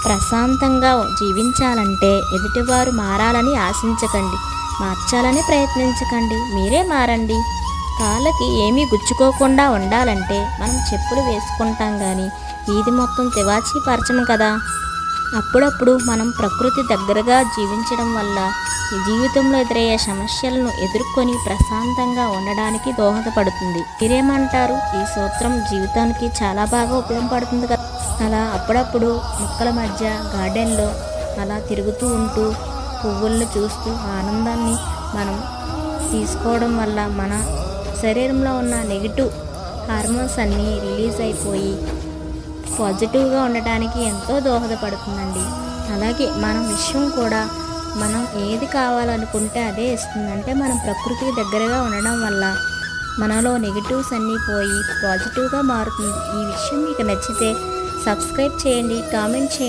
ప్రశాంతంగా జీవించాలంటే ఎదుటివారు మారాలని ఆశించకండి, మార్చాలని ప్రయత్నించకండి, మీరే మారండి. కాళ్ళకి ఏమీ గుచ్చుకోకుండా ఉండాలంటే మనం చెప్పులు వేసుకుంటాం కానీ వీధి మొత్తం తివాచీ పరచము కదా. అప్పుడప్పుడు మనం ప్రకృతి దగ్గరగా జీవించడం వల్ల ఈ జీవితంలో ఎదురయ్యే సమస్యలను ఎదుర్కొని ప్రశాంతంగా ఉండడానికి దోహదపడుతుంది. మీరేమంటారు? ఈ సూత్రం జీవితానికి చాలా బాగా ఉపయోగపడుతుంది కదా. అలా అప్పుడప్పుడు మొక్కల మధ్య గార్డెన్లో అలా తిరుగుతూ ఉంటూ పువ్వులను చూస్తూ ఆనందాన్ని మనం తీసుకోవడం వల్ల మన శరీరంలో ఉన్న నెగిటివ్ హార్మోన్స్ అన్నీ రిలీజ్ అయిపోయి పాజిటివ్గా ఉండటానికి ఎంతో దోహదపడుతుందండి. అలాగే మన విశ్వం కూడా మనం ఏది కావాలనుకుంటే అదే ఇస్తుంది. అంటే మనం ప్రకృతికి దగ్గరగా ఉండడం వల్ల మనలో నెగిటివ్స్ అన్నీ పోయి పాజిటివ్గా మారుతుంది. ఈ విషయం మీకు నచ్చితే సబ్స్క్రైబ్ చేయండి, కామెంట్ చేయండి.